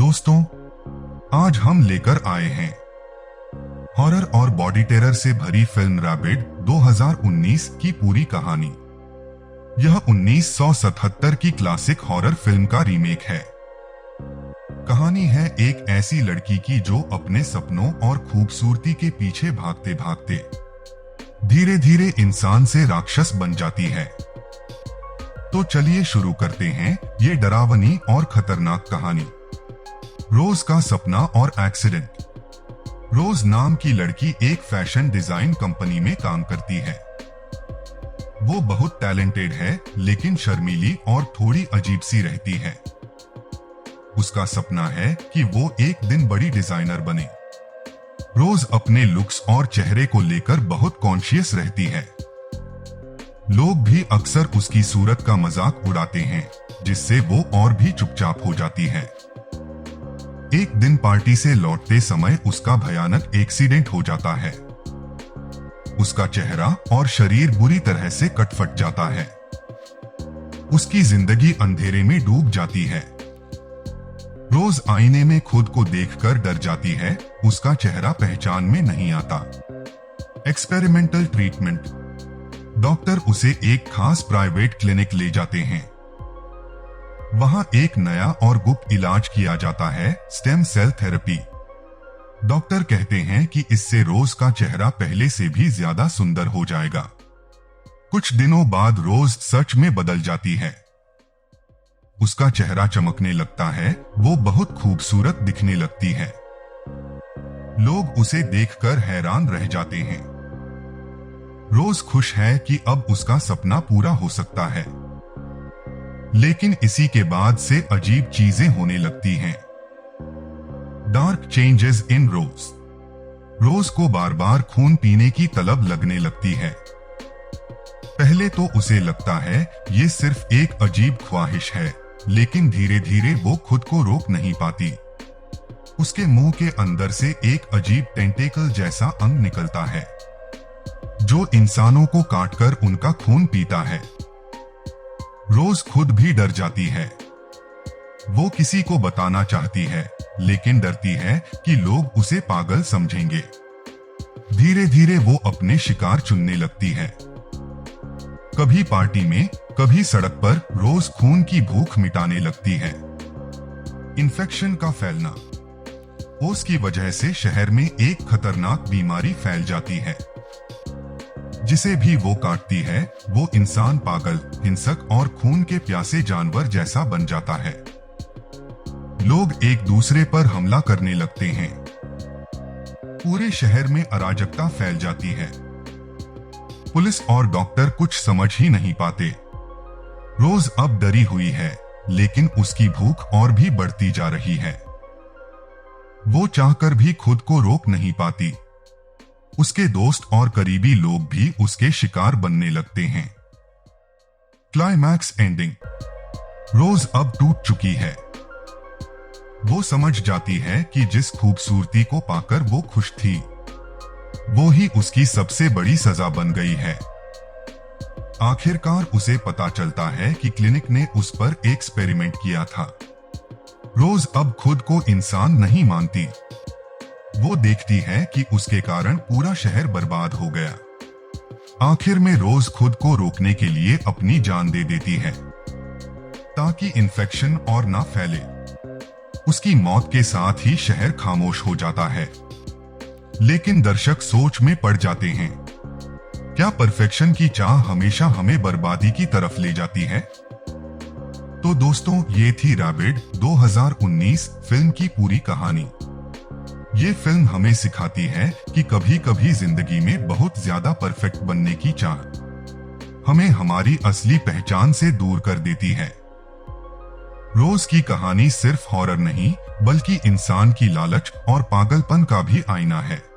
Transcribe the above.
दोस्तों, आज हम लेकर आए हैं हॉरर और बॉडी टेरर से भरी फिल्म रैबिड 2019 की पूरी कहानी। यह 1977 की क्लासिक हॉरर फिल्म का रीमेक है। कहानी है एक ऐसी लड़की की जो अपने सपनों और खूबसूरती के पीछे भागते भागते धीरे धीरे इंसान से राक्षस बन जाती है। तो चलिए शुरू करते हैं ये डरावनी और खतरनाक कहानी। रोज का सपना और एक्सीडेंट। रोज नाम की लड़की एक फैशन डिजाइन कंपनी में काम करती है। वो बहुत टैलेंटेड है, लेकिन शर्मीली और थोड़ी अजीब सी रहती है। उसका सपना है कि वो एक दिन बड़ी डिजाइनर बने। रोज अपने लुक्स और चेहरे को लेकर बहुत कॉन्शियस रहती है। लोग भी अक्सर उसकी सूरत का मजाक उड़ाते हैं, जिससे वो और भी चुपचाप हो जाती है। एक दिन पार्टी से लौटते समय उसका भयानक एक्सीडेंट हो जाता है। उसका चेहरा और शरीर बुरी तरह से कट-फट जाता है। उसकी जिंदगी अंधेरे में डूब जाती है। रोज आईने में खुद को देखकर डर जाती है। उसका चेहरा पहचान में नहीं आता। Experimental treatment. डॉक्टर उसे एक खास प्राइवेट क्लिनिक ले जाते हैं। वहां एक नया और गुप्त इलाज किया जाता है, स्टेम सेल थेरेपी। डॉक्टर कहते हैं कि इससे रोज का चेहरा पहले से भी ज्यादा सुंदर हो जाएगा। कुछ दिनों बाद रोज सच में बदल जाती है। उसका चेहरा चमकने लगता है, वो बहुत खूबसूरत दिखने लगती है। लोग उसे देखकर हैरान रह जाते हैं। रोज खुश है कि अब उसका सपना पूरा हो सकता है। लेकिन इसी के बाद से अजीब चीजें होने लगती हैं। डार्क चेंजेस इन रोज। रोज को बार बार खून पीने की तलब लगने लगती है। पहले तो उसे लगता है ये सिर्फ एक अजीब ख्वाहिश है, लेकिन धीरे धीरे वो खुद को रोक नहीं पाती। उसके मुंह के अंदर से एक अजीब टेंटेकल जैसा अंग निकलता है, जो इंसानों को काटकर उनका खून पीता है। रोज खुद भी डर जाती है। वो किसी को बताना चाहती है, लेकिन डरती है कि लोग उसे पागल समझेंगे। धीरे धीरे वो अपने शिकार चुनने लगती है। कभी पार्टी में, कभी सड़क पर रोज खून की भूख मिटाने लगती है। इन्फेक्शन का फैलना। ओस की वजह से शहर में एक खतरनाक बीमारी फैल जाती है। जिसे भी वो काटती है, वो इंसान पागल, हिंसक और खून के प्यासे जानवर जैसा बन जाता है। लोग एक दूसरे पर हमला करने लगते हैं। पूरे शहर में अराजकता फैल जाती है। पुलिस और डॉक्टर कुछ समझ ही नहीं पाते। रोज अब डरी हुई है, लेकिन उसकी भूख और भी बढ़ती जा रही है। वो चाहकर भी खुद को रोक नहीं पाती। उसके दोस्त और करीबी लोग भी उसके शिकार बनने लगते हैं। Climax ending. रोज अब टूट चुकी है। वो समझ जाती है कि जिस खूबसूरती को पाकर वो खुश थी, वो ही उसकी सबसे बड़ी सजा बन गई है। आखिरकार उसे पता चलता है कि क्लिनिक ने उस पर एक्सपेरिमेंट किया था। रोज अब खुद को इंसान नहीं मानती। वो देखती है कि उसके कारण पूरा शहर बर्बाद हो गया। आखिर में रोज खुद को रोकने के लिए अपनी जान दे देती है, ताकि इन्फेक्शन और ना फैले। उसकी मौत के साथ ही शहर खामोश हो जाता है। लेकिन दर्शक सोच में पड़ जाते हैं। क्या परफेक्शन की चाह हमेशा हमें बर्बादी की तरफ ले जाती है? तो दोस्तों, ये थी रैबिड 2019 फिल्म की पूरी कहानी। ये फिल्म हमें सिखाती है कि कभी कभी जिंदगी में बहुत ज्यादा परफेक्ट बनने की चाह हमें हमारी असली पहचान से दूर कर देती है। रोज की कहानी सिर्फ हॉरर नहीं, बल्कि इंसान की लालच और पागलपन का भी आईना है।